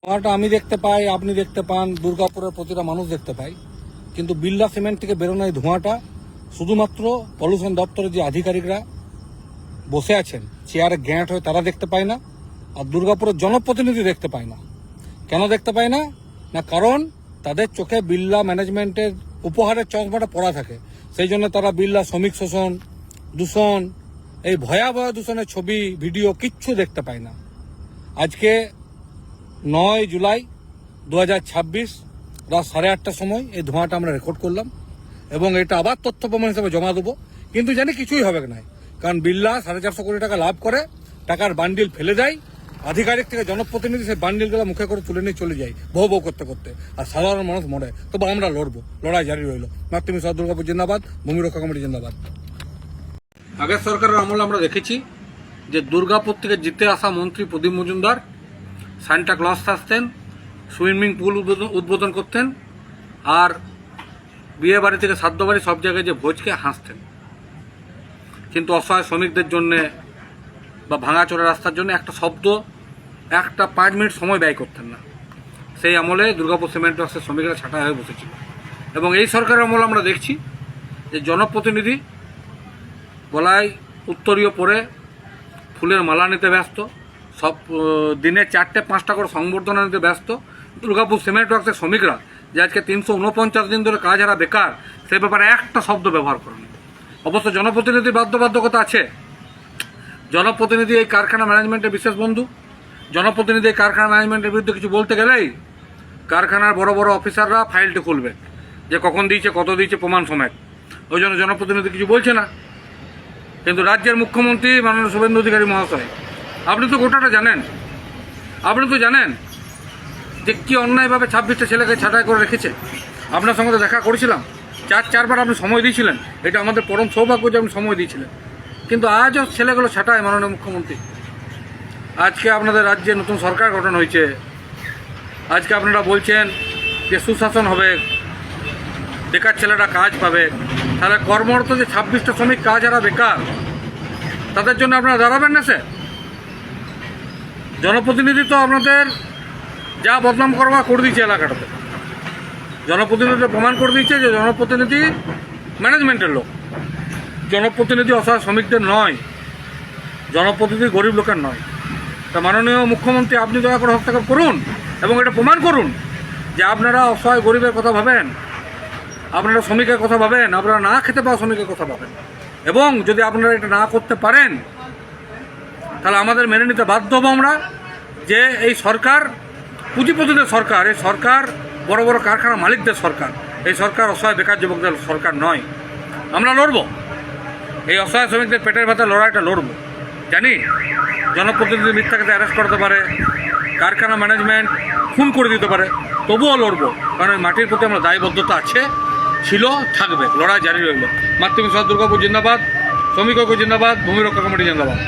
ধোঁয়াটা আমি দেখতে পাই, আপনি দেখতে পান, দুর্গাপুরের প্রতিটা মানুষ দেখতে পাই, কিন্তু বিড়লা সিমেন্ট থেকে বেরোনো এই ধোঁয়াটা শুধুমাত্র পলিউশন দপ্তরের যে আধিকারিকরা বসে আছেন চেয়ারে গ্যাঁট হয়ে তারা দেখতে পায় না, আর দুর্গাপুরের জনপ্রতিনিধি দেখতে পায় না। কেন দেখতে পায় না? না কারণ তাদের চোখে বিড়লা ম্যানেজমেন্টের উপহারের চশমাটা পড়া থাকে, সেই জন্য তারা বিড়লা শ্রমিক শোষণ, দূষণ, এই ভয়াবহ দূষণের ছবি ভিডিও কিচ্ছু দেখতে পায় না। আজকে 9 জুলাই 2026 রাত 8:30টার সময় এই ধোঁয়াটা আমরা রেকর্ড করলাম এবং এটা আবার তথ্য প্রমাণ হিসেবে জমা দেবো, কিন্তু জানি কিছুই হবে না, কারণ বিড়লা 450 কোটি টাকা লাভ করে টাকার বান্ডিল ফেলে দেয়, আধিকারিক থেকে জনপ্রতিনিধি সেই বান্ডিলগুলো মুখে করে তুলে নিয়ে চলে যায় ভৌ ভৌ করতে করতে, আর সাধারণ মানুষ মরে। তবু আমরা লড়বো, লড়াই জারি রইল। মাতৃভূমি শহর দুর্গাপুর জিন্দাবাদ, ভূমি রক্ষা কমিটি জিন্দাবাদ। আগের সরকারের আমলে আমরা দেখেছি যে দুর্গাপুর থেকে জিতে আসা মন্ত্রী প্রদীপ মজুমদার সান্টা ক্লজ আসতেন, সুইমিং পুল উদ্বোধন করতেন, আর বিয়ে বাড়ি থেকে শ্রাদ্ধ বাড়ি সব জায়গায় যে ভোজকে হাসতেন, কিন্তু অসহায় শ্রমিকদের জন্যে বা ভাঙাচোরা রাস্তার জন্য একটা শব্দ, একটা 5 মিনিট সময় ব্যয় করতেন না। সেই আমলে দুর্গাপুর সিমেন্ট ওয়ার্কসের শ্রমিকরা ছাঁটাই হয়ে বসেছিল। এবং এই সরকারের আমলে আমরা দেখছি যে জনপ্রতিনিধি গলায় উত্তরীয় পরে ফুলের মালা নিতে ব্যস্ত, সব দিনে 4-5টা করে সংবর্ধনা নিতে ব্যস্ত। দুর্গাপুর সিমেন্ট ওয়ার্কসের শ্রমিকরা যে আজকে 349 দিন ধরে কাজ হারা বেকার, সে ব্যাপারে একটা শব্দ ব্যবহার করেন। অবশ্য জনপ্রতিনিধির বাধ্যবাধকতা আছে। জনপ্রতিনিধি এই কারখানা ম্যানেজমেন্টের বিশেষ বন্ধু। জনপ্রতিনিধি এই কারখানা ম্যানেজমেন্টের বিরুদ্ধে কিছু বলতে গেলেই কারখানার বড় বড় অফিসাররা ফাইলটা খুলবে যে কখন দিয়েছে, কত দিয়েছে, প্রমাণ সমেত। ওই জন্য জনপ্রতিনিধি কিছু বলছে না। কিন্তু রাজ্যের মুখ্যমন্ত্রী মাননীয় শুভেন্দু অধিকারী মহাশয়, আপনি তো গোটাটা জানেন। আপনি তো জানেন যে কি অন্যায়ভাবে 26টা ছেলেকে ছাঁটাই করে রেখেছে। আপনার সঙ্গে তো দেখা করেছিলাম, 4বার আপনি সময় দিয়েছিলেন। এটা আমাদের পরম সৌভাগ্য যে আপনি সময় দিয়েছিলেন, কিন্তু আজও ছেলেগুলো ছাঁটায় মাননীয় মুখ্যমন্ত্রী। আজকে আপনাদের রাজ্যে নতুন সরকার গঠন হয়েছে, আজকে আপনারা বলছেন যে সুশাসন হবে, বেকার ছেলেরা কাজ পাবে। তাহলে কর্মরত যে 26টা শ্রমিক কাজ যারা বেকার, তাদের জন্য আপনারা দাঁড়াবেন না? সে জনপ্রতিনিধি তো আপনাদের যা বদনাম করবা করে দিচ্ছে এলাকাটাতে। জনপ্রতিনিধি প্রমাণ করে দিচ্ছে যে জনপ্রতিনিধি ম্যানেজমেন্টের লোক, জনপ্রতিনিধি অসহায় শ্রমিকদের নয়, জনপ্রতিনিধি গরিব লোকের নয়। তা মাননীয় মুখ্যমন্ত্রী, আপনি দয়া করে হস্তক্ষেপ করুন এবং এটা প্রমাণ করুন যে আপনারা অসহায় গরিবের কথা ভাবেন, আপনারা শ্রমিকের কথা ভাবেন, আপনারা না খেতে পাওয়া শ্রমিকের কথা ভাবেন। এবং যদি আপনারা এটা না করতে পারেন তাহলে আমাদের মেনে নিতে বাধ্য হব আমরা যে এই সরকার পুঁজিপতিদের সরকার, এই সরকার বড় বড় কারখানা মালিকদের সরকার, এই সরকার অসহায় বেকার যুবকদের সরকার নয়। আমরা লড়ব, এই অসহায় শ্রমিকদের পেটের ব্যথা লড়াইটা লড়ব। জানি জনপ্রতিনিধি মিথ্যাকে অ্যারেস্ট করতে পারে, কারখানা ম্যানেজমেন্ট খুন করে দিতে পারে, তবুও লড়ব, কারণ এই মাটির প্রতি আমরা দায়বদ্ধতা আছে, ছিল, থাকবে। লড়াই জারি রইল। মাতৃভূমি শহর দুর্গাপুর জিন্দাবাদ, শ্রমিক ঐক্য জিন্দাবাদ, ভূমি রক্ষা কমিটি জিন্দাবাদ।